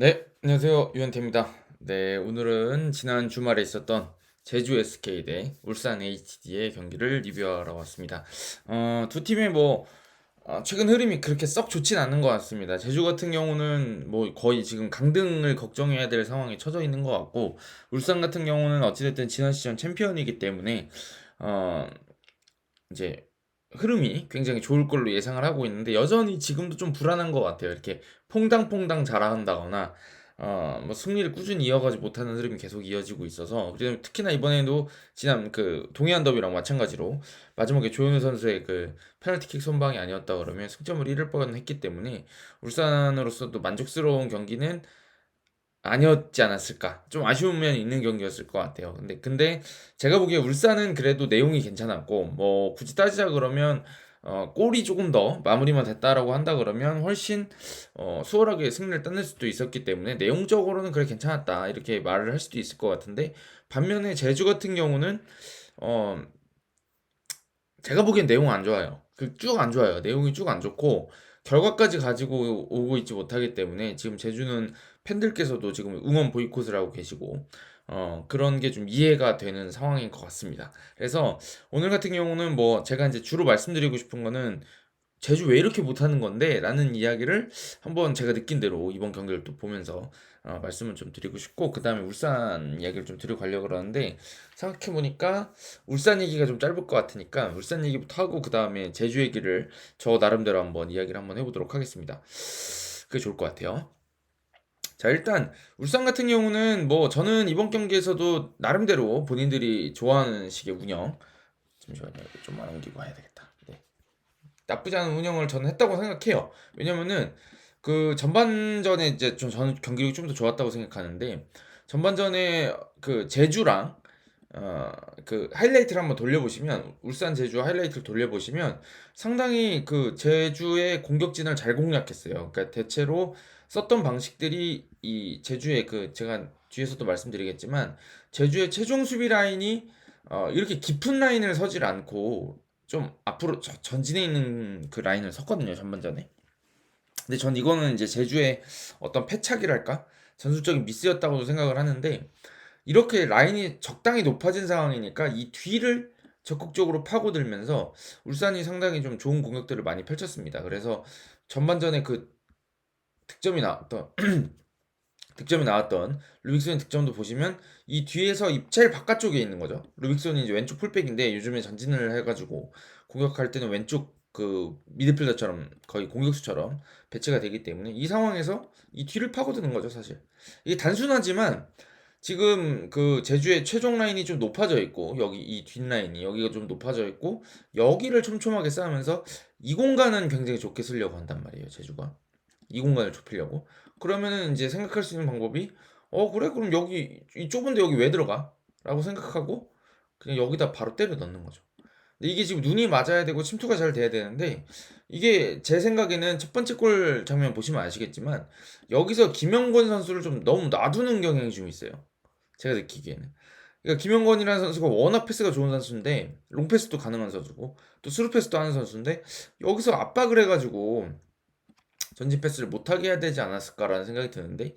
네, 안녕하세요. 유현태입니다. 네, 오늘은 지난 주말에 있었던 제주 SK 대 울산 HD의 경기를 리뷰하러 왔습니다. 두 팀의 최근 흐름이 그렇게 썩 좋진 않은 것 같습니다. 제주 같은 경우는 뭐 거의 지금 강등을 걱정해야 될 상황에 처져 있는 것 같고, 울산 같은 경우는 어찌됐든 지난 시즌 챔피언이기 때문에 어, 이제 흐름이 굉장히 좋을 걸로 예상을 하고 있는데 여전히 지금도 좀 불안한 것 같아요. 이렇게 퐁당퐁당 잘한다거나 승리를 꾸준히 이어가지 못하는 흐름이 계속 이어지고 있어서 그리고 특히나 이번에도 지난 그 동해안 더비랑 마찬가지로 마지막에 조현우 선수의 그 페널티킥 선방이 아니었다 그러면 승점을 잃을 뻔했기 때문에 울산으로서도 만족스러운 경기는 아니었지 않았을까. 좀 아쉬운 면이 있는 경기였을 것 같아요. 근데 제가 보기에 울산은 그래도 내용이 괜찮았고, 뭐, 굳이 따지자 그러면, 골이 조금 더 마무리만 됐다라고 한다 그러면 훨씬, 수월하게 승리를 따낼 수도 있었기 때문에 내용적으로는 그래 괜찮았다. 이렇게 말을 할 수도 있을 것 같은데, 반면에 제주 같은 경우는, 어, 제가 보기엔 내용 안 좋아요. 그 쭉 안 좋아요. 내용이 쭉 안 좋고 결과까지 가지고 오고 있지 못하기 때문에 지금 제주는 팬들께서도 지금 응원 보이콧을 하고 계시고 그런 게 좀 이해가 되는 상황인 것 같습니다. 그래서 오늘 같은 경우는 뭐 제가 이제 주로 말씀드리고 싶은 거는 제주 왜 이렇게 못하는 건데? 라는 이야기를 한번 제가 느낀 대로 이번 경기를 또 보면서 말씀을 좀 드리고 싶고 그 다음에 울산 이야기를 좀 드리고 가려고 그러는데 생각해보니까 울산 얘기가 좀 짧을 것 같으니까 울산 얘기부터 하고 그 다음에 제주 얘기를 저 나름대로 한번 이야기를 한번 해보도록 하겠습니다. 그게 좋을 것 같아요. 자, 일단 울산 같은 경우는 뭐 저는 이번 경기에서도 나름대로 본인들이 좋아하는 식의 운영 잠시만요. 이거 좀만 옮기고 해야 되겠다. 네. 나쁘지 않은 운영을 저는 했다고 생각해요. 왜냐면은 그 전반전에 이제 저는 경기력이 좀 더 좋았다고 생각하는데 전반전에 그 제주랑 어 그 하이라이트를 한번 돌려보시면 울산 제주 하이라이트를 돌려보시면 상당히 그 제주의 공격진을 잘 공략했어요. 그러니까 대체로 썼던 방식들이 이 제주의 그 제가 뒤에서도 말씀드리겠지만 제주의 최종 수비 라인이 이렇게 깊은 라인을 서질 않고 좀 앞으로 전진해 있는 그 라인을 섰거든요 전반전에. 근데 전 이거는 이제 제주의 어떤 패착이랄까 전술적인 미스였다고도 생각을 하는데 이렇게 라인이 적당히 높아진 상황이니까 이 뒤를 적극적으로 파고들면서 울산이 상당히 좀 좋은 공격들을 많이 펼쳤습니다. 그래서 전반전에 그 득점이 나왔던 득점이 나왔던 루빅손의 득점도 보시면 이 뒤에서 이 제일 바깥쪽에 있는 거죠. 루빅손이 이제 왼쪽 풀백인데 요즘에 전진을 해가지고 공격할 때는 왼쪽 그 미드필더처럼 거의 공격수처럼 배치가 되기 때문에 이 상황에서 이 뒤를 파고드는 거죠, 사실. 이게 단순하지만 지금 그 제주의 최종 라인이 좀 높아져 있고 여기 이 뒷라인이 여기가 좀 높아져 있고 여기를 촘촘하게 쌓으면서 이 공간은 굉장히 좋게 쓰려고 한단 말이에요, 제주가. 이 공간을 좁히려고. 그러면은 이제 생각할 수 있는 방법이 그래 그럼 여기 이 좁은데 여기 왜 들어가? 라고 생각하고 그냥 여기다 바로 때려 넣는 거죠. 근데 이게 지금 눈이 맞아야 되고 침투가 잘 돼야 되는데 이게 제 생각에는 첫 번째 골 장면 보시면 아시겠지만 여기서 김영권 선수를 좀 너무 놔두는 경향이 좀 있어요. 제가 느끼기에는. 그러니까 김영권이라는 선수가 워낙 패스가 좋은 선수인데 롱패스도 가능한 선수고 또 스루패스도 하는 선수인데 여기서 압박을 해가지고 전진 패스를 못하게 해야 되지 않았을까라는 생각이 드는데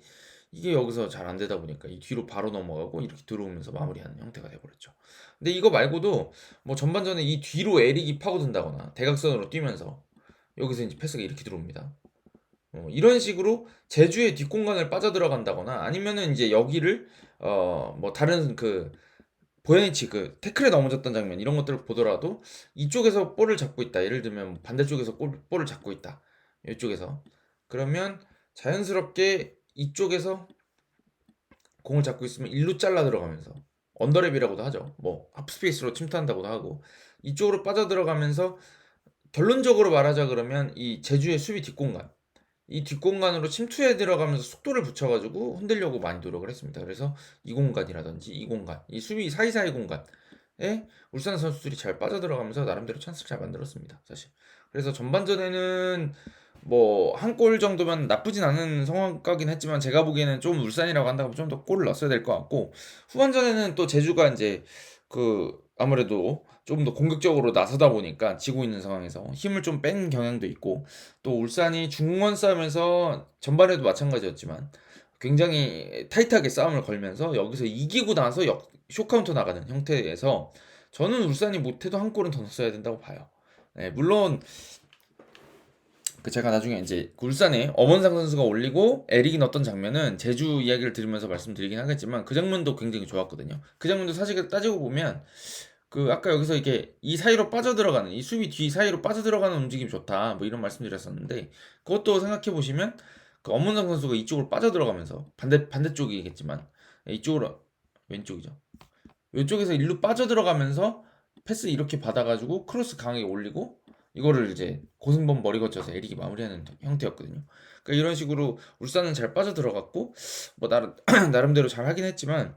이게 여기서 잘 안 되다 보니까 이 뒤로 바로 넘어가고 이렇게 들어오면서 마무리하는 형태가 돼버렸죠. 근데 이거 말고도 뭐 전반전에 이 뒤로 에릭이 파고든다거나 대각선으로 뛰면서 여기서 이제 패스가 이렇게 들어옵니다. 이런 식으로 제주의 뒷공간을 빠져들어간다거나 아니면은 이제 여기를 뭐 다른 그 보현이치 그 태클에 넘어졌던 장면 이런 것들을 보더라도 이쪽에서 볼을 잡고 있다. 예를 들면 반대쪽에서 볼을 잡고 있다. 이쪽에서 그러면 자연스럽게 이쪽에서 공을 잡고 있으면 일루 잘라 들어가면서 언더랩이라고도 하죠. 뭐 하프스페이스로 침투한다고도 하고 이쪽으로 빠져 들어가면서 결론적으로 말하자 그러면 이 제주의 수비 뒷공간 이 뒷공간으로 침투해 들어가면서 속도를 붙여가지고 흔들려고 많이 노력을 했습니다. 그래서 이 공간이라든지 이 공간, 이 수비 사이사이 공간에 울산 선수들이 잘 빠져들어가면서 나름대로 찬스를 잘 만들었습니다. 사실. 그래서 전반전에는 뭐 한 골 정도면 나쁘진 않은 성과긴 했지만 제가 보기에는 좀 울산이라고 한다면 좀 더 골을 넣었어야 될 것 같고 후반전에는 또 제주가 이제 그 아무래도 좀 더 공격적으로 나서다 보니까 지고 있는 상황에서 힘을 좀 뺀 경향도 있고 또 울산이 중원 싸움에서 전반에도 마찬가지였지만 굉장히 타이트하게 싸움을 걸면서 여기서 이기고 나서 쇼카운터 나가는 형태에서 저는 울산이 못해도 한 골은 더 넣었어야 된다고 봐요. 네, 물론 그 제가 나중에 이제 그 울산에 엄원상 선수가 올리고 에릭이 넣었던 장면은 제주 이야기를 들으면서 말씀드리긴 하겠지만 그 장면도 굉장히 좋았거든요. 그 장면도 사실 따지고 보면 그 아까 여기서 이게 이 사이로 빠져들어가는 이 수비 뒤 사이로 빠져들어가는 움직임 좋다 뭐 이런 말씀드렸었는데 그것도 생각해 보시면 그 엄문상 선수가 이쪽으로 빠져들어가면서 반대쪽이겠지만 이쪽으로 왼쪽이죠. 이쪽에서 일로 빠져들어가면서 패스 이렇게 받아가지고 크로스 강하게 올리고 이거를 이제 고승범 머리 거쳐서 에릭이 마무리하는 형태였거든요. 그러니까 이런 식으로 울산은 잘 빠져들어갔고 뭐 나름대로 잘 하긴 했지만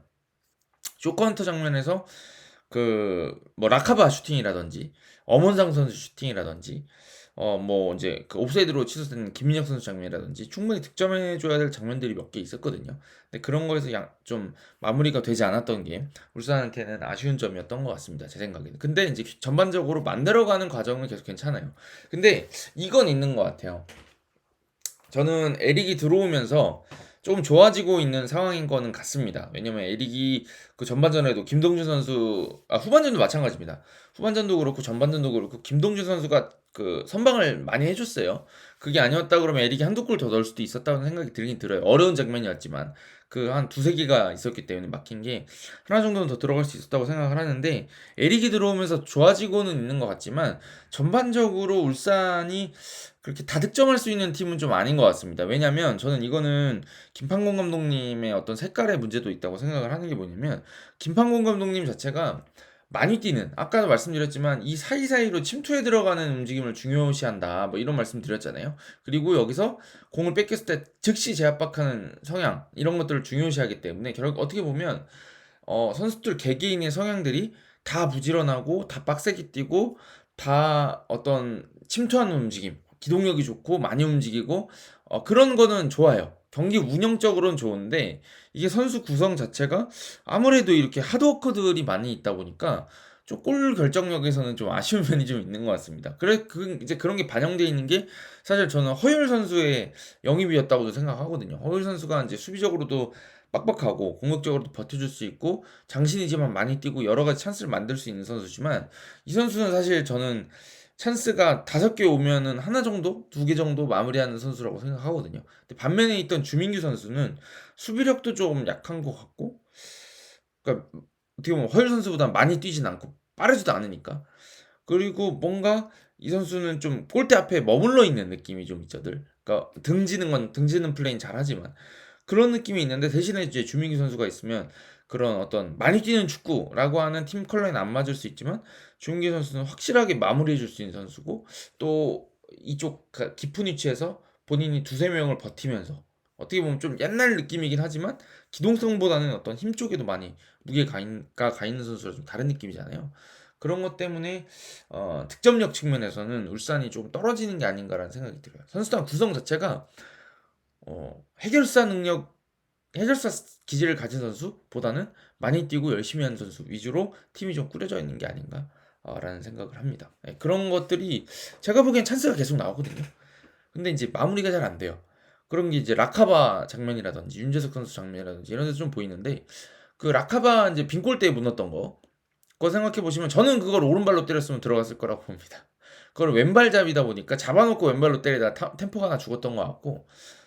쇼커헌터 장면에서 그 뭐 라카바 슈팅이라든지 엄원상 선수 슈팅이라든지 뭐 이제 그 옵사이드로 취소된 김민혁 선수 장면이라든지 충분히 득점해줘야 될 장면들이 몇 개 있었거든요. 근데 그런 거에서 좀 마무리가 되지 않았던 게 울산한테는 아쉬운 점이었던 것 같습니다. 제 생각에는. 근데 이제 전반적으로 만들어가는 과정은 계속 괜찮아요. 근데 이건 있는 것 같아요. 저는 에릭이 들어오면서 조금 좋아지고 있는 상황인 거는 같습니다. 왜냐면 에릭이 그 전반전에도 김동준 선수, 후반전도 마찬가지입니다. 후반전도 그렇고 전반전도 그렇고 김동준 선수가 그 선방을 많이 해줬어요. 그게 아니었다 그러면 에릭이 한두 골 더 넣을 수도 있었다는 생각이 들긴 들어요. 어려운 장면이었지만 그 한 두세 개가 있었기 때문에 막힌 게 하나 정도는 더 들어갈 수 있었다고 생각을 하는데 에릭이 들어오면서 좋아지고는 있는 것 같지만 전반적으로 울산이 그렇게 다득점할 수 있는 팀은 좀 아닌 것 같습니다. 왜냐면 저는 이거는 김판곤 감독님의 어떤 색깔의 문제도 있다고 생각을 하는 게 뭐냐면 김판곤 감독님 자체가 많이 뛰는 아까도 말씀드렸지만 이 사이사이로 침투해 들어가는 움직임을 중요시한다 뭐 이런 말씀 드렸잖아요. 그리고 여기서 공을 뺏겼을 때 즉시 제압박하는 성향 이런 것들을 중요시하기 때문에 결국 어떻게 보면 선수들 개개인의 성향들이 다 부지런하고 다 빡세게 뛰고 다 어떤 침투하는 움직임 기동력이 좋고 많이 움직이고 그런 거는 좋아요. 경기 운영적으로는 좋은데 이게 선수 구성 자체가 아무래도 이렇게 하드워커들이 많이 있다 보니까 좀 골 결정력에서는 좀 아쉬운 면이 좀 있는 것 같습니다. 그래 이제 그런 게 반영되어 있는 게 사실 저는 허율 선수의 영입이었다고도 생각하거든요. 허율 선수가 이제 수비적으로도 빡빡하고 공격적으로도 버텨줄 수 있고 장신이지만 많이 뛰고 여러 가지 찬스를 만들 수 있는 선수지만 이 선수는 사실 저는 찬스가 5개 오면은 하나 정도, 2개 정도 마무리하는 선수라고 생각하거든요. 근데 반면에 있던 주민규 선수는 수비력도 좀 약한 것 같고, 그러니까 어떻게 보면 허일 선수보다 많이 뛰진 않고 빠르지도 않으니까. 그리고 뭔가 이 선수는 좀 골대 앞에 머물러 있는 느낌이 좀 있거든. 그러니까 등지는 플레이는 잘하지만 그런 느낌이 있는데 대신에 이제 주민규 선수가 있으면 그런 어떤 많이 뛰는 축구라고 하는 팀 컬러에는 안 맞을 수 있지만 주민규 선수는 확실하게 마무리해 줄 수 있는 선수고 또 이쪽 깊은 위치에서 본인이 두세 명을 버티면서 어떻게 보면 좀 옛날 느낌이긴 하지만 기동성보다는 어떤 힘 쪽에도 많이 무게가 가 있는 선수라 좀 다른 느낌이잖아요. 그런 것 때문에 득점력 측면에서는 울산이 좀 떨어지는 게 아닌가라는 생각이 들어요. 선수단 구성 자체가 해결사 능력, 해결사 기질을 가진 선수보다는 많이 뛰고 열심히 하는 선수 위주로 팀이 좀 꾸려져 있는 게 아닌가 라는 생각을 합니다. 네, 그런 것들이 제가 보기엔 찬스가 계속 나오거든요. 근데 이제 마무리가 잘 안 돼요. 그런 게 이제 라카바 장면이라든지 윤재석 선수 장면이라든지 이런 데서 좀 보이는데 그 라카바 이제 빈골대에 못 넣었던 거 그거 생각해 보시면 저는 그걸 오른발로 때렸으면 들어갔을 거라고 봅니다. 그걸 왼발잡이다 보니까 잡아놓고 왼발로 때리다 템포가 하나 죽었던 것 같고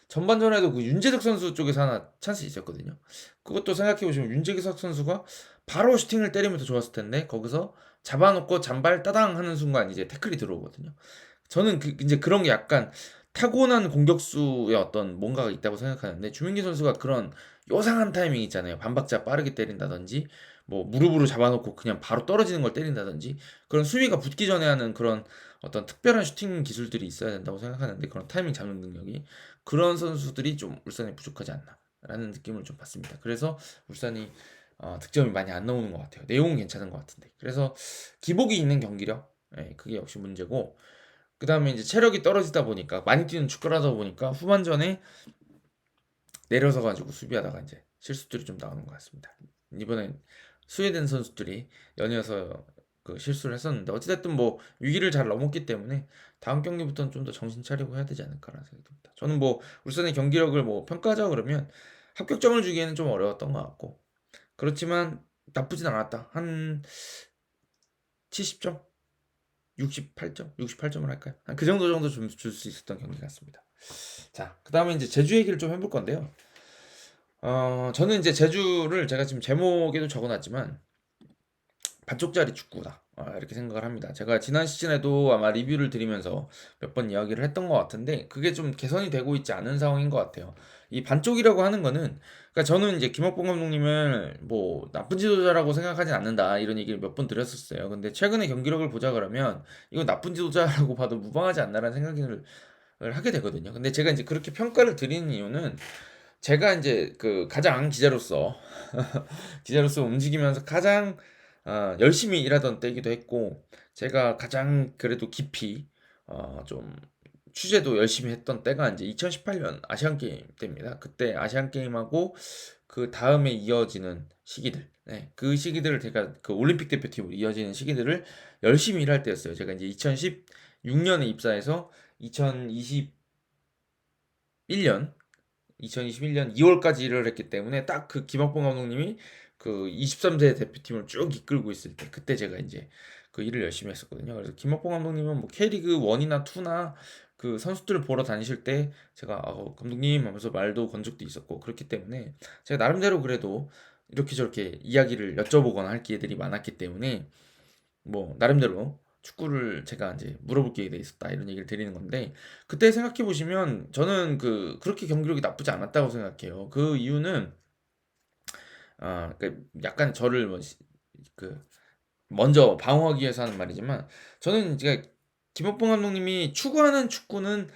전반전에도 그 윤재석 선수 쪽에서 하나 찬스 있었거든요. 그것도 생각해 보시면 윤재석 선수가 바로 슈팅을 때리면 더 좋았을 텐데 거기서 잡아놓고 잔발 따당 하는 순간 이제 태클이 들어오거든요. 저는 이제 그런 게 약간 타고난 공격수의 어떤 뭔가가 있다고 생각하는데 주민기 선수가 그런 요상한 타이밍 있잖아요. 반박자 빠르게 때린다든지 뭐 무릎으로 잡아놓고 그냥 바로 떨어지는 걸 때린다든지 그런 수비가 붙기 전에 하는 그런 어떤 특별한 슈팅 기술들이 있어야 된다고 생각하는데 그런 타이밍 잡는 능력이 그런 선수들이 좀 울산에 부족하지 않나라는 느낌을 좀 받습니다. 그래서 울산이 득점이 많이 안 나오는 것 같아요. 내용은 괜찮은 것 같은데 그래서 기복이 있는 경기력 그게 역시 문제고 그 다음에 이제 체력이 떨어지다 보니까 많이 뛰는 축구를 하다 보니까 후반전에 내려서 가지고 수비하다가 이제 실수들이 좀 나오는 것 같습니다. 이번엔 스웨덴 선수들이 연이어서 그 실수를 했었는데 어찌됐든 뭐 위기를 잘 넘었기 때문에 다음 경기부터는 좀 더 정신 차리고 해야 되지 않을까라는 생각이 듭니다. 저는 뭐 울산의 경기력을 뭐 평가하자 그러면 합격점을 주기에는 좀 어려웠던 것 같고, 그렇지만 나쁘진 않았다. 한 70점? 68점? 68점을 할까요? 한 그 정도 좀 줄 수 있었던 경기 같습니다. 자, 그 다음에 이제 제주 얘기를 좀 해볼 건데요. 저는 이제 제주를 제가 지금 제목에도 적어놨지만 반쪽짜리 축구다. 이렇게 생각을 합니다. 제가 지난 시즌에도 아마 리뷰를 드리면서 몇 번 이야기를 했던 것 같은데 그게 좀 개선이 되고 있지 않은 상황인 것 같아요. 이 반쪽이라고 하는 거는 그러니까 저는 이제 김학봉 감독님을 뭐 나쁜 지도자라고 생각하진 않는다 이런 얘기를 몇 번 드렸었어요. 근데 최근에 경기력을 보자 그러면 이거 나쁜 지도자라고 봐도 무방하지 않나라는 생각을 하게 되거든요. 근데 제가 이제 그렇게 평가를 드리는 이유는 제가 이제 그 가장 기자로서 움직이면서 가장 열심히 일하던 때이기도 했고 제가 가장 그래도 깊이 좀 취재도 열심히 했던 때가 이제 2018년 아시안 게임 때입니다. 그때 아시안 게임하고 그 다음에 이어지는 시기들, 네, 그 시기들을 제가 그 올림픽 대표팀으로 이어지는 시기들을 열심히 일할 때였어요. 제가 이제 2016년에 입사해서 2021년 2월까지 일을 했기 때문에 딱 그 김학봉 감독님이 그 23세 대표팀을 쭉 이끌고 있을 때 그때 제가 이제 그 일을 열심히 했었거든요. 그래서 김학봉 감독님은 뭐 K리그 1이나 2나 그 선수들을 보러 다니실 때 제가 감독님 하면서 말도 건 적도 있었고 그렇기 때문에 제가 나름대로 그래도 이렇게 저렇게 이야기를 여쭤보거나 할 기회들이 많았기 때문에 뭐 나름대로 축구를 제가 이제 물어볼 기회가 있었다 이런 얘기를 드리는 건데 그때 생각해 보시면 저는 그렇게 경기력이 나쁘지 않았다고 생각해요. 그 이유는 그 약간 저를 그 먼저 방어하기 위해서 하는 말이지만 저는 이제 김학봉 감독님이 추구하는 축구는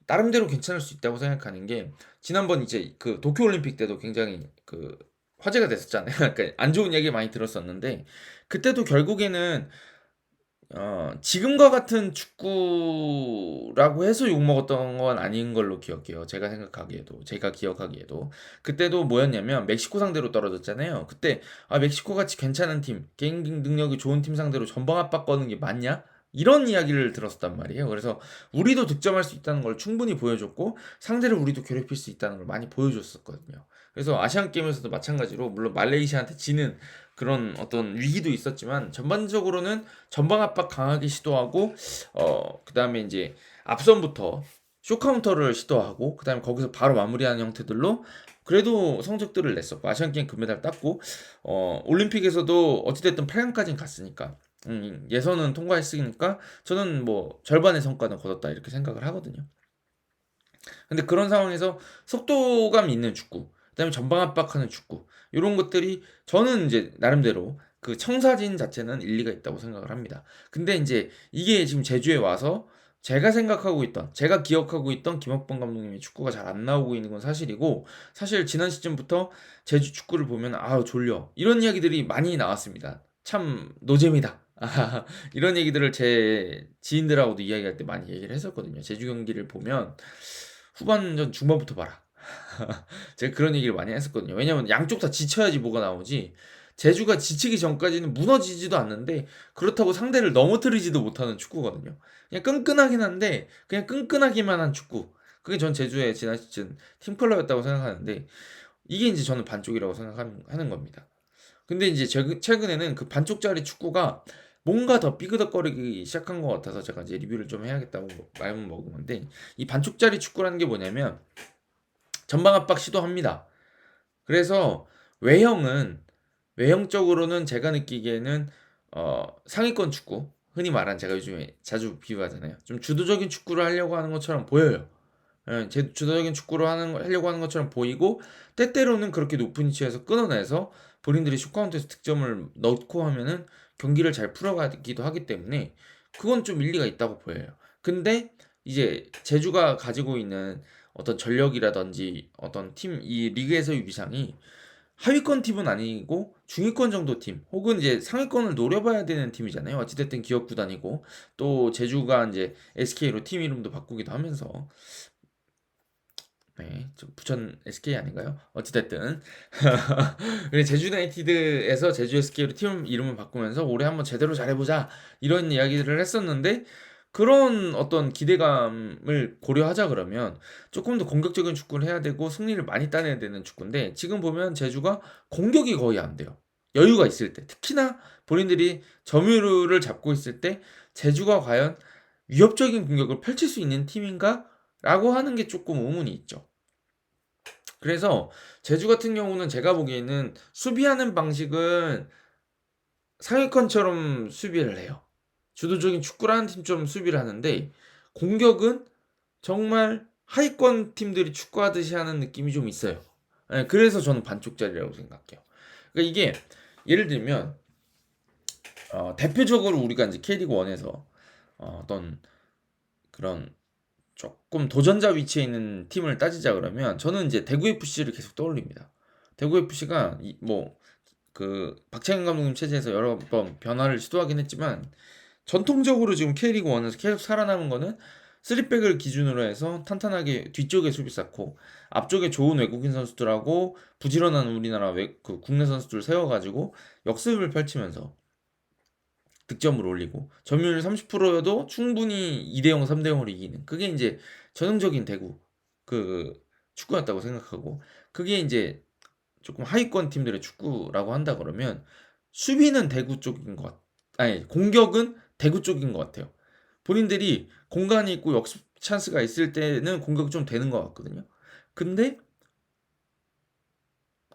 나름대로 괜찮을 수 있다고 생각하는 게 지난번 이제 그 도쿄올림픽 때도 굉장히 그 화제가 됐었잖아요. 그러니까 안 좋은 얘기 많이 들었었는데 그때도 결국에는 지금과 같은 축구라고 해서 욕먹었던 건 아닌 걸로 기억해요. 제가 기억하기에도. 그때도 뭐였냐면, 멕시코 상대로 떨어졌잖아요. 그때, 멕시코 같이 괜찮은 팀, 개인 능력이 좋은 팀 상대로 전방 압박 거는 게 맞냐? 이런 이야기를 들었단 말이에요. 그래서 우리도 득점할 수 있다는 걸 충분히 보여줬고, 상대를 우리도 괴롭힐 수 있다는 걸 많이 보여줬었거든요. 그래서 아시안 게임에서도 마찬가지로, 물론 말레이시아한테 지는 그런 어떤 위기도 있었지만 전반적으로는 전방 압박 강하게 시도하고 그다음에 이제 앞선부터 쇼 카운터를 시도하고 그다음에 거기서 바로 마무리하는 형태들로 그래도 성적들을 냈었고 아시안 게임 금메달 땄고 올림픽에서도 어찌됐든 8강까지는 갔으니까 예선은 통과했으니까 저는 뭐 절반의 성과는 거뒀다 이렇게 생각을 하거든요. 근데 그런 상황에서 속도감 있는 축구, 그다음에 전방 압박하는 축구, 이런 것들이 저는 이제 나름대로 그 청사진 자체는 일리가 있다고 생각을 합니다. 근데 이제 이게 지금 제주에 와서 제가 기억하고 있던 김학범 감독님의 축구가 잘 안 나오고 있는 건 사실이고, 사실 지난 시즌부터 제주 축구를 보면 졸려 이런 이야기들이 많이 나왔습니다. 참 노잼이다. 이런 얘기들을 제 지인들하고도 이야기할 때 많이 얘기를 했었거든요. 제주 경기를 보면 후반전 중반부터 봐라. 제가 그런 얘기를 많이 했었거든요. 왜냐면 양쪽 다 지쳐야지 뭐가 나오지. 제주가 지치기 전까지는 무너지지도 않는데 그렇다고 상대를 넘어뜨리지도 못하는 축구거든요. 그냥 끈끈하긴 한데 그냥 끈끈하기만 한 축구. 그게 전 제주의 지난 시즌 팀 컬러였다고 생각하는데 이게 이제 저는 반쪽이라고 생각하는 겁니다. 근데 이제 최근에는 그 반쪽짜리 축구가 뭔가 더 삐그덕거리기 시작한 것 같아서 제가 이제 리뷰를 좀 해야겠다고 마음을 먹은 건데 이 반쪽짜리 축구라는 게 뭐냐면 전방 압박 시도합니다. 그래서 외형은 외형적으로는 제가 느끼기에는 상위권 축구 흔히 말한 제가 요즘에 자주 비유하잖아요. 좀 주도적인 축구를 하려고 하는 것처럼 보여요. 제 주도적인 축구를 하려고 하는 것처럼 보이고 때때로는 그렇게 높은 위치에서 끊어내서 본인들이 슈카운트에서 득점을 넣고 하면은 경기를 잘 풀어가기도 하기 때문에 그건 좀 일리가 있다고 보여요. 근데 이제 제주가 가지고 있는 어떤 전력이라든지 어떤 팀 이 리그에서의 위상이 하위권 팀은 아니고 중위권 정도 팀 혹은 이제 상위권을 노려봐야 되는 팀이잖아요. 어찌됐든 기업 구단이고 또 제주가 이제 SK로 팀 이름도 바꾸기도 하면서 네, 저 부천 SK 아닌가요? 어찌됐든 그래 제주 유나이티드에서 제주 SK로 팀 이름을 바꾸면서 올해 한번 제대로 잘해보자 이런 이야기들을 했었는데 그런 어떤 기대감을 고려하자 그러면 조금 더 공격적인 축구를 해야 되고 승리를 많이 따내야 되는 축구인데, 지금 보면 제주가 공격이 거의 안 돼요. 여유가 있을 때, 특히나 본인들이 점유율을 잡고 있을 때 제주가 과연 위협적인 공격을 펼칠 수 있는 팀인가? 라고 하는 게 조금 의문이 있죠. 그래서 제주 같은 경우는 제가 보기에는 수비하는 방식은 상위권처럼 수비를 해요. 주도적인 축구라는 팀처럼 수비를 하는데, 공격은 정말 하위권 팀들이 축구하듯이 하는 느낌이 좀 있어요. 예, 그래서 저는 반쪽짜리라고 생각해요. 그러니까 이게 예를 들면 대표적으로 우리가 이제 K리그 1에서 어떤 그런 조금 도전자 위치에 있는 팀을 따지자 그러면 저는 이제 대구 FC를 계속 떠올립니다. 대구 FC가 그 박찬현 감독님 체제에서 여러 번 변화를 시도하긴 했지만, 전통적으로 지금 K리그 1에서 계속 살아남은 거는 3백을 기준으로 해서 탄탄하게 뒤쪽에 수비 쌓고 앞쪽에 좋은 외국인 선수들하고 부지런한 우리나라 그 국내 선수들 세워가지고 역습을 펼치면서 득점을 올리고 점유율 30%여도 충분히 2대0, 3대0으로 이기는, 그게 이제 전형적인 대구 그 축구였다고 생각하고, 그게 이제 조금 하위권 팀들의 축구라고 한다 그러면 수비는 대구 쪽인 것 아니, 공격은 대구 쪽인 것 같아요. 본인들이 공간이 있고 역습 찬스가 있을 때는 공격이 좀 되는 것 같거든요. 근데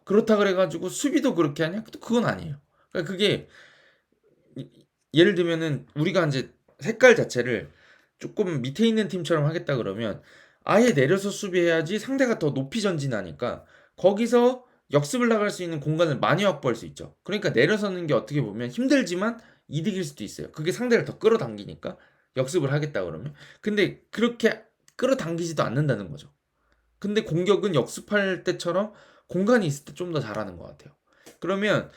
그렇다 그래가지고 수비도 그렇게 하냐? 또 그건 아니에요. 그러니까 그게 예를 들면은 우리가 이제 색깔 자체를 조금 밑에 있는 팀처럼 하겠다 그러면 아예 내려서 수비해야지 상대가 더 높이 전진하니까 거기서 역습을 나갈 수 있는 공간을 많이 확보할 수 있죠. 그러니까 내려서는 게 어떻게 보면 힘들지만 이득일 수도 있어요. 그게 상대를 더 끌어당기니까 역습을 하겠다 그러면. 근데 그렇게 끌어당기지도 않는다는 거죠. 근데 공격은 역습할 때처럼 공간이 있을 때 좀 더 잘하는 것 같아요. 그러면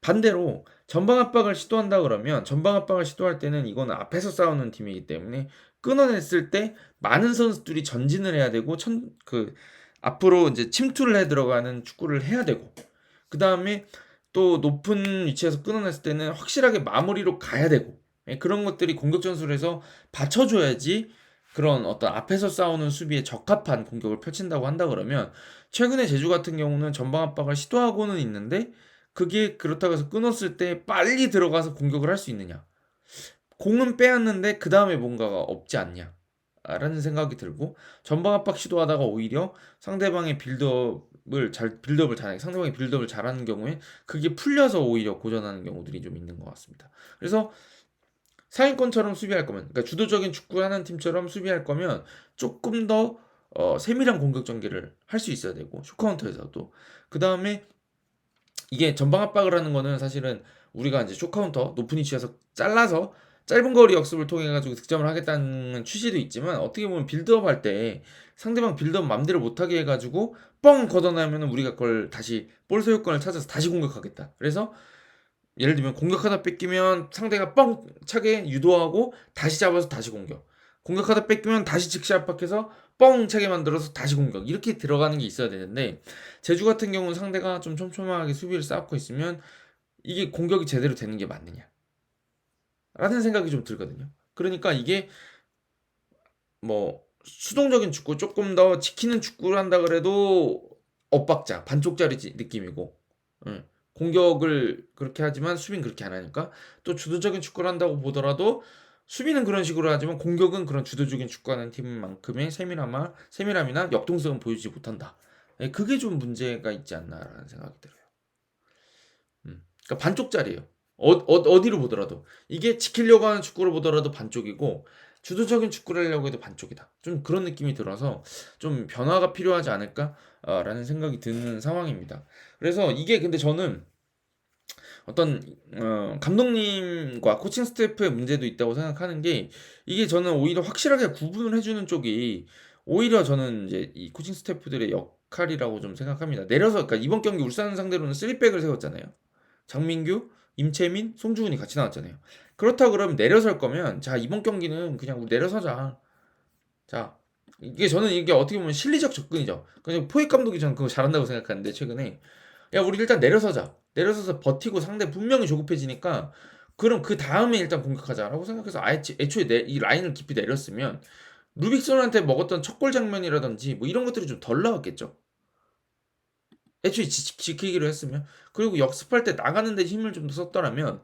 반대로 전방 압박을 시도한다 그러면, 전방 압박을 시도할 때는 이거는 앞에서 싸우는 팀이기 때문에 끊어냈을 때 많은 선수들이 전진을 해야 되고 앞으로 이제 침투를 해 들어가는 축구를 해야 되고, 그 다음에 또 높은 위치에서 끊어냈을 때는 확실하게 마무리로 가야 되고, 그런 것들이 공격 전술에서 받쳐줘야지 그런 어떤 앞에서 싸우는 수비에 적합한 공격을 펼친다고 한다 그러면, 최근에 제주 같은 경우는 전방 압박을 시도하고는 있는데 그게 그렇다고 해서 끊었을 때 빨리 들어가서 공격을 할 수 있느냐, 공은 빼앗는데 그 다음에 뭔가가 없지 않냐 라는 생각이 들고, 전방 압박 시도하다가 오히려 빌드업을 잘하게, 상대방이 빌드업을 잘하는 경우에 그게 풀려서 오히려 고전하는 경우들이 좀 있는 것 같습니다. 그래서 상위권처럼 수비할 거면, 그러니까 주도적인 축구하는 팀처럼 수비할 거면 조금 더 세밀한 공격 전개를 할 수 있어야 되고, 쇼카운터에서도 그 다음에 이게 전방 압박을 하는 거는 사실은 우리가 이제 쇼카운터 높은 위치에서 잘라서 짧은 거리 역습을 통해 가지고 득점을 하겠다는 취지도 있지만, 어떻게 보면 빌드업 할 때 상대방 빌드업 맘대로 못하게 해가지고 뻥 걷어내면 우리가 그걸 다시 볼 소유권을 찾아서 다시 공격하겠다. 그래서 예를 들면 공격하다 뺏기면 상대가 뻥 차게 유도하고 다시 잡아서 다시 공격, 공격하다 뺏기면 다시 즉시 압박해서 뻥 차게 만들어서 다시 공격, 이렇게 들어가는 게 있어야 되는데, 제주 같은 경우는 상대가 좀 촘촘하게 수비를 쌓고 있으면 이게 공격이 제대로 되는 게 맞느냐 라는 생각이 좀 들거든요. 그러니까 이게 뭐 수동적인 축구, 조금 더 지키는 축구를 한다 그래도 엇박자 반쪽짜리 느낌이고, 공격을 그렇게 하지만 수비는 그렇게 안 하니까, 또 주도적인 축구를 한다고 보더라도 수비는 그런 식으로 하지만 공격은 그런 주도적인 축구하는 팀만큼의 세밀함이나 역동성은 보여주지 못한다. 그게 좀 문제가 있지 않나라는 생각이 들어요. 그러니까 반쪽짜리예요. 어디로 보더라도 이게 지키려고 하는 축구를 보더라도 반쪽이고, 주도적인 축구를 하려고 해도 반쪽이다. 좀 그런 느낌이 들어서 좀 변화가 필요하지 않을까라는 생각이 드는 상황입니다. 그래서 이게 근데 저는 어떤 감독님과 코칭 스태프의 문제도 있다고 생각하는 게, 이게 저는 오히려 확실하게 구분을 해주는 쪽이 오히려 저는 이제 이 코칭 스태프들의 역할이라고 좀 생각합니다. 내려서, 그러니까 이번 경기 울산 상대로는 3백을 세웠잖아요. 장민규, 임채민, 송주훈이 같이 나왔잖아요. 그렇다 그러면 내려설 거면, 자, 이번 경기는 그냥 우리 내려서자. 자, 이게 저는 이게 어떻게 보면 실리적 접근이죠. 그냥 포획 감독이 저는 그거 잘한다고 생각하는데, 최근에 야, 우리 일단 내려서자. 내려서서 버티고 상대 분명히 조급해지니까 그럼 그 다음에 일단 공격하자라고 생각해서 아예 애초에 이 라인을 깊이 내렸으면 루빅손한테 먹었던 첫 골 장면이라든지 뭐 이런 것들이 좀 덜 나왔겠죠. 애초에 지키기로 했으면. 그리고 역습할 때 나가는 데 힘을 좀 더 썼더라면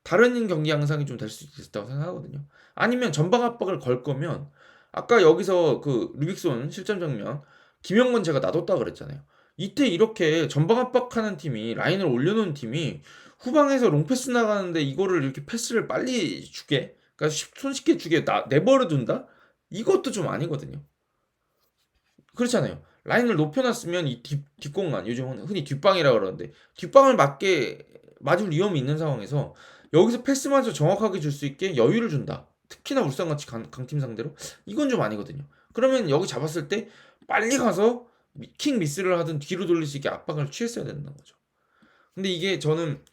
다른 경기 양상이 좀 될 수 있었다고 생각하거든요. 아니면 전방 압박을 걸 거면 아까 여기서 그 루빅손 실점 장면 김영건 제가 놔뒀다 그랬잖아요. 이때 이렇게 전방 압박하는 팀이 라인을 올려놓은 팀이 후방에서 롱패스 나가는데 이거를 이렇게 패스를 빨리 주게, 그러니까 손쉽게 주게 내버려 둔다? 이것도 좀 아니거든요. 그렇잖아요. 라인을 높여놨으면 이 뒷공간, 요즘 흔히 뒷방이라 그러는데 뒷방을 맞을 위험이 있는 상황에서 여기서 패스마저 정확하게 줄 수 있게 여유를 준다. 특히나 울산같이 강팀 상대로 이건 좀 아니거든요. 그러면 여기 잡았을 때 빨리 가서 킹 미스를 하든 뒤로 돌릴 수 있게 압박을 취했어야 된다는 거죠. 근데 이게 저는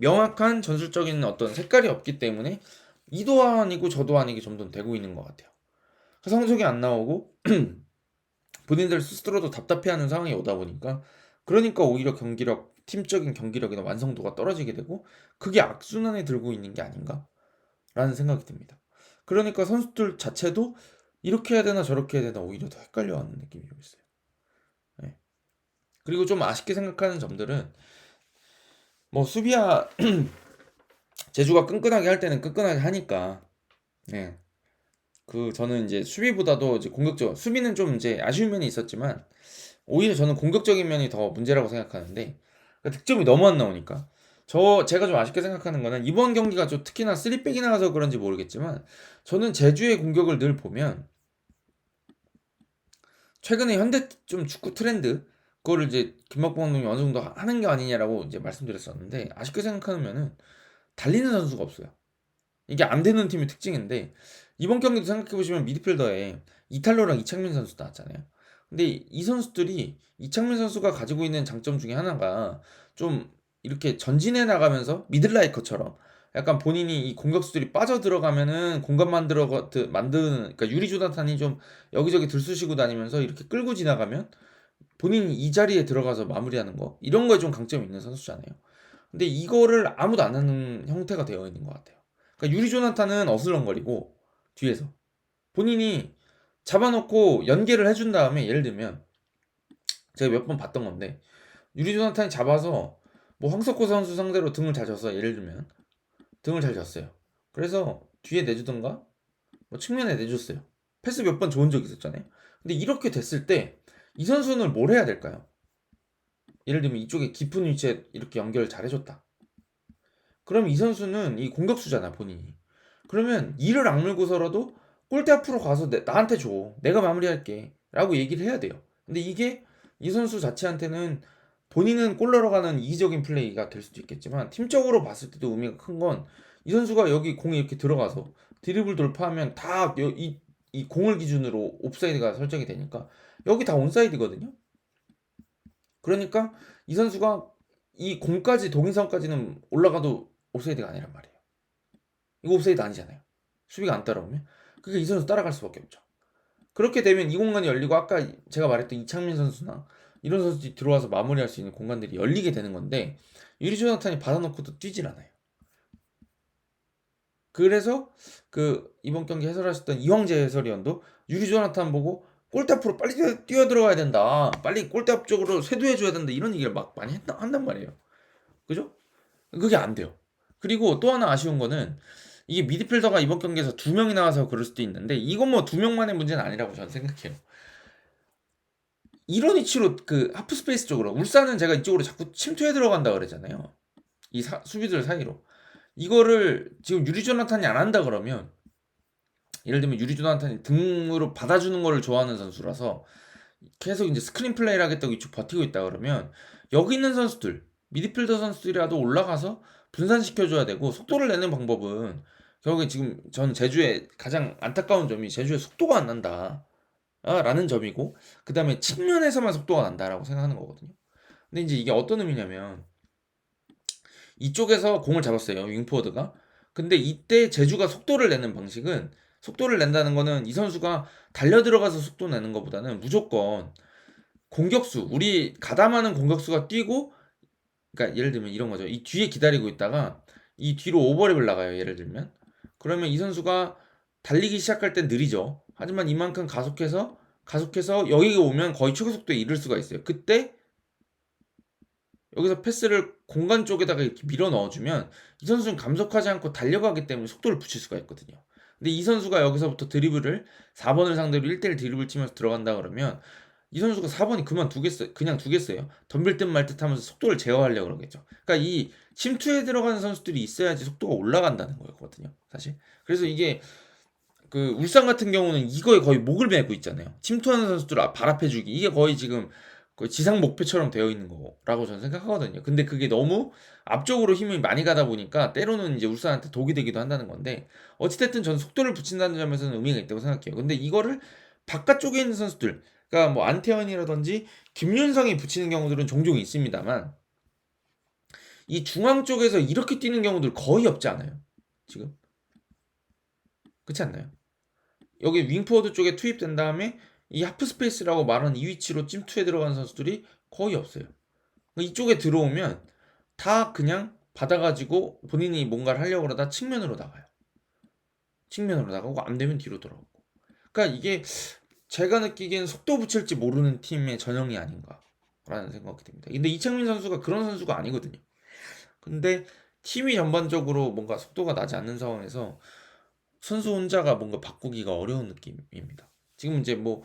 명확한 전술적인 어떤 색깔이 없기 때문에 이도 아니고 저도 아니게 점점 되고 있는 것 같아요. 성적이 안 나오고 본인들 스스로도 답답해하는 상황이 오다 보니까, 그러니까 오히려 경기력, 팀적인 경기력이나 완성도가 떨어지게 되고 그게 악순환에 들고 있는 게 아닌가라는 생각이 듭니다. 그러니까 선수들 자체도 이렇게 해야 되나 저렇게 해야 되나 오히려 더 헷갈려하는 느낌이 좀 있어요. 네. 그리고 좀 아쉽게 생각하는 점들은 뭐 수비야 제주가 끈끈하게 할 때는 끈끈하게 하니까, 네. 그 저는 이제 수비보다도 이제 공격적, 수비는 좀 이제 아쉬운 면이 있었지만 오히려 저는 공격적인 면이 더 문제라고 생각하는데, 그러니까 득점이 너무 안 나오니까 제가 좀 아쉽게 생각하는 거는 이번 경기가 좀 특히나 3백이 나가서 그런지 모르겠지만 저는 제주의 공격을 늘 보면 최근에 현대 좀 축구 트렌드 그거를 이제 김학봉 감독이 어느 정도 하는 게 아니냐라고 이제 말씀드렸었는데, 아쉽게 생각하는 면은 달리는 선수가 없어요. 이게 안 되는 팀의 특징인데 이번 경기도 생각해보시면 미드필더에 이탈로랑 이창민 선수 나왔잖아요. 근데 이 선수들이 이창민 선수가 가지고 있는 장점 중에 하나가 좀 이렇게 전진해 나가면서 미들라이커처럼 약간 본인이 이 공격수들이 빠져 들어가면은 공간 만드는, 그러니까 유리 조나탄이 좀 여기저기 들쑤시고 다니면서 이렇게 끌고 지나가면 본인이 이 자리에 들어가서 마무리하는 거, 이런 거에 좀 강점이 있는 선수잖아요. 근데 이거를 아무도 안 하는 형태가 되어 있는 것 같아요. 그러니까 유리 조나탄은 어슬렁거리고 뒤에서 본인이 잡아놓고 연계를 해준 다음에, 예를 들면 제가 몇 번 봤던 건데 유리 조나탄이 잡아서 뭐 황석호 선수 상대로 등을 잘 졌어, 예를 들면 등을 잘 졌어요. 그래서 뒤에 내주던가 뭐 측면에 내줬어요. 패스 몇 번 좋은 적 있었잖아요. 근데 이렇게 됐을 때 이 선수는 뭘 해야 될까요? 예를 들면 이쪽에 깊은 위치에 이렇게 연결을 잘 해줬다. 그럼 이 선수는 이 공격수잖아 본인이. 그러면 이를 악물고서라도 골대 앞으로 가서 나한테 줘, 내가 마무리할게 라고 얘기를 해야 돼요. 근데 이게 이 선수 자체한테는 본인은 골 넣으러 가는 이기적인 플레이가 될 수도 있겠지만 팀적으로 봤을 때도 의미가 큰 건, 이 선수가 여기 공이 이렇게 들어가서 드리블 돌파하면 다 이 공을 기준으로 옵사이드가 설정이 되니까 여기 다 온사이드거든요. 그러니까 이 선수가 이 공까지, 동인선까지는 올라가도 옵사이드가 아니란 말이에요. 이거 옵사이드 아니잖아요. 수비가 안 따라오면. 그러니까 이 선수 따라갈 수밖에 없죠. 그렇게 되면 이 공간이 열리고 아까 제가 말했던 이창민 선수나 이런 선수들이 들어와서 마무리할 수 있는 공간들이 열리게 되는 건데 유리 조나탄이 받아놓고도 뛰질 않아요. 그래서 그 이번 경기 해설하셨던 이황재 해설위원도 유리 조나탄 보고 골대 앞으로 빨리 뛰어 들어가야 된다, 빨리 골대 앞 쪽으로 쇄도해줘야 된다, 이런 얘기를 막 많이 한단 말이에요. 그죠? 그게 안 돼요. 그리고 또 하나 아쉬운 거는 이게 미드필더가 이번 경기에서 두 명이 나와서 그럴 수도 있는데 이건 뭐 두 명만의 문제는 아니라고 저는 생각해요. 이런 위치로 그 하프 스페이스 쪽으로, 울산은 제가 이쪽으로 자꾸 침투해 들어간다 그러잖아요. 이 수비들 사이로. 이거를 지금 유리 조나탄이 안 한다 그러면, 예를 들면 유리 조나탄이 등으로 받아주는 거를 좋아하는 선수라서 계속 이제 스크린 플레이를 하겠다고 이쪽 버티고 있다 그러면 여기 있는 선수들, 미드필더 선수들이라도 올라가서 분산시켜줘야 되고, 속도를 내는 방법은 결국에 지금 전 제주의 가장 안타까운 점이 제주의 속도가 안 난다 라는 점이고, 그 다음에 측면에서만 속도가 난다라고 생각하는 거거든요. 근데 이제 이게 어떤 의미냐면 이쪽에서 공을 잡았어요, 윙포워드가. 근데 이때 제주가 속도를 내는 방식은, 속도를 낸다는 거는 이 선수가 달려 들어가서 속도 내는 것보다는 무조건 공격수, 우리 가담하는 공격수가 뛰고, 그러니까 예를 들면 이런 거죠. 이 뒤에 기다리고 있다가 이 뒤로 오버랩을 나가요. 예를 들면. 그러면 이 선수가 달리기 시작할 땐 느리죠. 하지만 이만큼 가속해서 여기가 오면 거의 최고 속도에 이를 수가 있어요. 그때 여기서 패스를 공간 쪽에다가 이렇게 밀어 넣어주면 이 선수는 감속하지 않고 달려가기 때문에 속도를 붙일 수가 있거든요. 근데 이 선수가 여기서부터 드리블을 4번을 상대로 1대1 드리블 치면서 들어간다 그러면 이 선수가 4번이 그냥 두겠어요. 덤빌 듯 말 듯 하면서 속도를 제어하려고 그러겠죠. 그러니까 이 침투에 들어가는 선수들이 있어야지 속도가 올라간다는 거거든요. 사실. 그래서 이게 그 울산 같은 경우는 이거에 거의 목을 메고 있잖아요. 침투하는 선수들 발 앞에 주기 이게 거의 지금 거의 지상 목표처럼 되어 있는 거라고 저는 생각하거든요. 근데 그게 너무 앞쪽으로 힘이 많이 가다 보니까 때로는 이제 울산한테 독이 되기도 한다는 건데 어찌됐든 저는 속도를 붙인다는 점에서는 의미가 있다고 생각해요. 근데 이거를 바깥쪽에 있는 선수들, 그러니까 뭐 안태현이라든지 김윤성이 붙이는 경우들은 종종 있습니다만 이 중앙 쪽에서 이렇게 뛰는 경우들 거의 없지 않아요. 지금 그렇지 않나요? 여기 윙포워드 쪽에 투입된 다음에 이 하프 스페이스라고 말하는 이 위치로 찜투에 들어가는 선수들이 거의 없어요. 이쪽에 들어오면 다 그냥 받아가지고 본인이 뭔가를 하려고 그러다 측면으로 나가요. 측면으로 나가고 안 되면 뒤로 돌아오고. 그러니까 이게 제가 느끼기엔 속도 붙일지 모르는 팀의 전형이 아닌가라는 생각이 듭니다. 근데 이창민 선수가 그런 선수가 아니거든요. 근데 팀이 전반적으로 뭔가 속도가 나지 않는 상황에서 선수 혼자가 뭔가 바꾸기가 어려운 느낌입니다. 지금 이제 뭐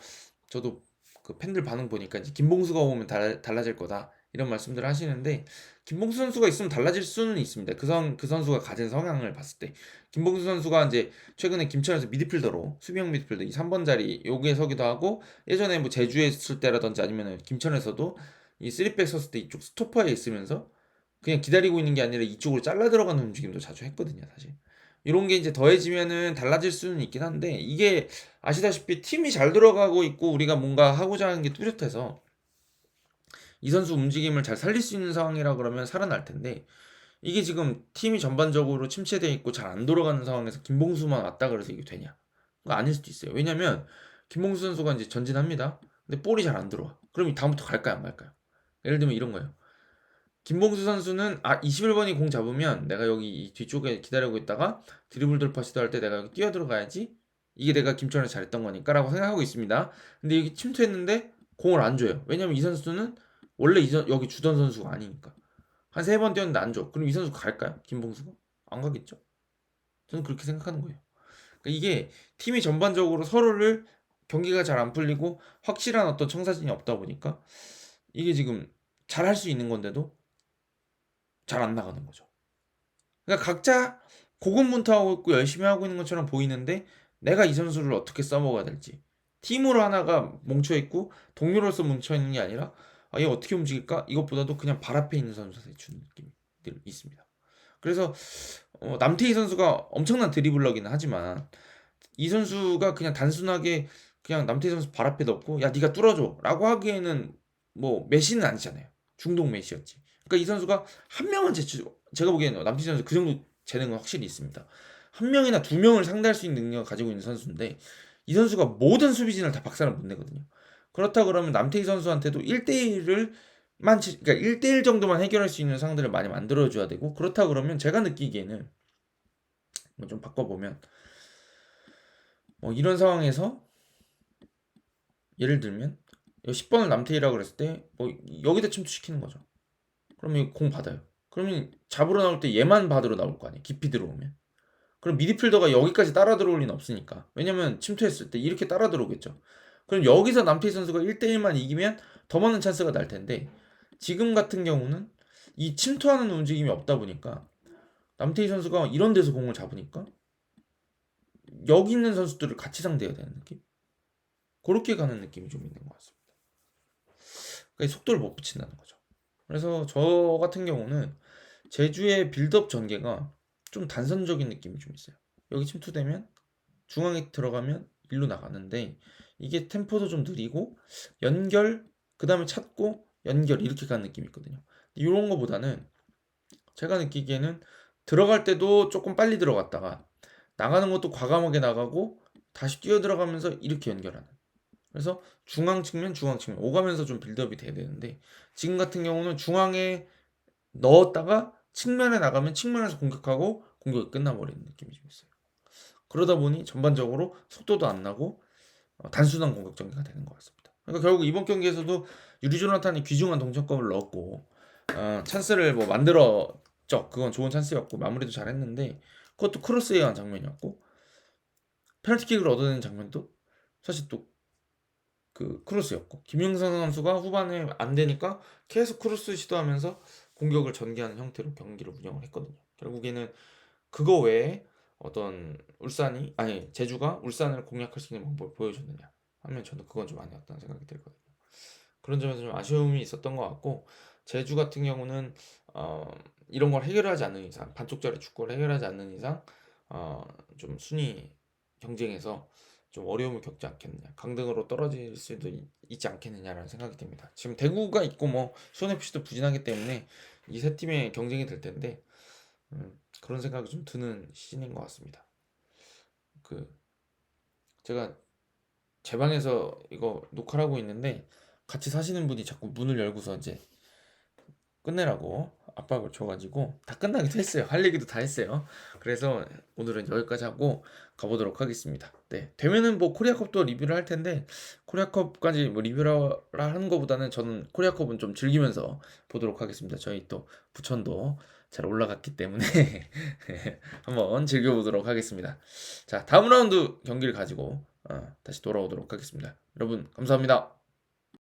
저도 그 팬들 반응 보니까 이제 김봉수가 오면 달라질 거다 이런 말씀들을 하시는데 김봉수 선수가 있으면 달라질 수는 있습니다. 그 선수가 가진 성향을 봤을 때 김봉수 선수가 이제 최근에 김천에서 미드필더로 수비형 미드필더 이 3번 자리 여기에 서기도 하고 예전에 뭐 제주에 있을 때라든지 아니면 김천에서도 이 3백 섰을 때 이쪽 스토퍼에 있으면서 그냥 기다리고 있는 게 아니라 이쪽으로 잘라 들어가는 움직임도 자주 했거든요, 사실. 이런 게 이제 더해지면은 달라질 수는 있긴 한데 이게 아시다시피 팀이 잘 들어가고 있고 우리가 뭔가 하고자 하는 게 뚜렷해서 이 선수 움직임을 잘 살릴 수 있는 상황이라 그러면 살아날 텐데 이게 지금 팀이 전반적으로 침체되어 있고 잘 안 돌아가는 상황에서 김봉수만 왔다 그래서 이게 되냐? 그거 아닐 수도 있어요. 왜냐면 김봉수 선수가 이제 전진합니다. 근데 볼이 잘 안 들어와. 그럼 이 다음부터 갈까요, 안 갈까요? 예를 들면 이런 거예요. 김봉수 선수는 21번이 공 잡으면 내가 여기 뒤쪽에 기다리고 있다가 드리블 돌파 시도할 때 내가 여기 뛰어 들어가야지. 이게 내가 김천에서 잘했던 거니까라고 생각하고 있습니다. 근데 여기 침투했는데 공을 안 줘요. 왜냐면 이 선수는 원래 여기 주던 선수가 아니니까. 한 3번 뛰었는데 안 줘. 그럼 이 선수 갈까요? 김봉수가? 안 가겠죠. 저는 그렇게 생각하는 거예요. 그러니까 이게 팀이 전반적으로 서로를 경기가 잘 안 풀리고 확실한 어떤 청사진이 없다 보니까 이게 지금 잘 할 수 있는 건데도 잘 안 나가는 거죠. 그러니까 각자 고군분투하고 있고 열심히 하고 있는 것처럼 보이는데 내가 이 선수를 어떻게 써먹어야 될지 팀으로 하나가 뭉쳐있고 동료로서 뭉쳐있는 게 아니라 얘 어떻게 움직일까? 이것보다도 그냥 발 앞에 있는 선수한테 주는 느낌이 있습니다. 그래서 남태희 선수가 엄청난 드리블러기는 하지만 이 선수가 그냥 단순하게 그냥 남태희 선수 발 앞에 넣고 야 네가 뚫어줘 라고 하기에는 뭐 메시는 아니잖아요. 중동 메시였지. 그러니까 이 선수가 한 명은 제가 보기에는 남태희 선수 그 정도 재능은 확실히 있습니다. 한 명이나 두 명을 상대할 수 있는 능력을 가지고 있는 선수인데 이 선수가 모든 수비진을 다 박살을 못 내거든요. 그렇다 그러면 남태희 선수한테도 1대1을 그러니까 1대1 정도만 해결할 수 있는 상대를 많이 만들어줘야 되고 그렇다 그러면 제가 느끼기에는 뭐 좀 바꿔보면 이런 상황에서 예를 들면 10번을 남태희라고 그랬을 때 여기다 침투시키는 거죠. 그러면 공 받아요. 그러면 잡으러 나올 때 얘만 받으러 나올 거 아니에요. 깊이 들어오면. 그럼 미드필더가 여기까지 따라 들어올 리는 없으니까. 왜냐면 침투했을 때 이렇게 따라 들어오겠죠. 그럼 여기서 남태희 선수가 1대1만 이기면 더 많은 찬스가 날 텐데 지금 같은 경우는 이 침투하는 움직임이 없다 보니까 남태희 선수가 이런 데서 공을 잡으니까 여기 있는 선수들을 같이 상대해야 되는 느낌? 그렇게 가는 느낌이 좀 있는 것 같습니다. 그러니까 속도를 못 붙인다는 거죠. 그래서 저 같은 경우는 제주의 빌드업 전개가 좀 단선적인 느낌이 좀 있어요. 여기 침투되면 중앙에 들어가면 일로 나가는데 이게 템포도 좀 느리고 연결 그 다음에 찾고 연결 이렇게 가는 느낌이 있거든요. 이런 거보다는 제가 느끼기에는 들어갈 때도 조금 빨리 들어갔다가 나가는 것도 과감하게 나가고 다시 뛰어 들어가면서 이렇게 연결하는. 그래서 중앙 측면 오가면서 좀 빌드업이 돼야 되는데 지금 같은 경우는 중앙에 넣었다가 측면에 나가면 측면에서 공격하고 공격이 끝나버리는 느낌이 좀 있어요. 그러다 보니 전반적으로 속도도 안 나고 단순한 공격 전개가 되는 것 같습니다. 그러니까 결국 이번 경기에서도 유리 조나탄이 귀중한 동점골을 넣었고 찬스를 뭐 만들었죠. 그건 좋은 찬스였고 마무리도 잘했는데 그것도 크로스에 의한 장면이었고 페널티킥을 얻어내는 장면도 사실 또 그 크로스였고 김영선 선수가 후반에 안 되니까 계속 크로스 시도하면서 공격을 전개하는 형태로 경기를 운영을 했거든요. 결국에는 그거 외에 어떤 울산이 아니 제주가 울산을 공략할 수 있는 방법을 보여줬느냐 하면 저는 그건 좀 아니었다는 생각이 들거든요. 그런 점에서 좀 아쉬움이 있었던 것 같고 제주 같은 경우는 이런 걸 해결하지 않는 이상 반쪽짜리 축구를 해결하지 않는 이상 좀 순위 경쟁에서 좀 어려움을 겪지 않겠느냐 강등으로 떨어질 수도 있지 않겠느냐라는 생각이 듭니다. 지금 대구가 있고 뭐 수원FC도 부진하기 때문에 이 세 팀의 경쟁이 될 텐데 그런 생각이 좀 드는 시즌인 것 같습니다. 그 제가 제 방에서 이거 녹화를 하고 있는데 같이 사시는 분이 자꾸 문을 열고서 이제 끝내라고 압박을 줘가지고 다 끝나기도 했어요. 할 얘기도 다 했어요. 그래서 오늘은 여기까지 하고 가보도록 하겠습니다. 네, 되면은 뭐 코리아컵도 리뷰를 할 텐데 코리아컵까지 뭐 리뷰를 하는 것보다는 저는 코리아컵은 좀 즐기면서 보도록 하겠습니다. 저희 또 부천도 잘 올라갔기 때문에 한번 즐겨보도록 하겠습니다. 자, 다음 라운드 경기를 가지고 다시 돌아오도록 하겠습니다. 여러분 감사합니다.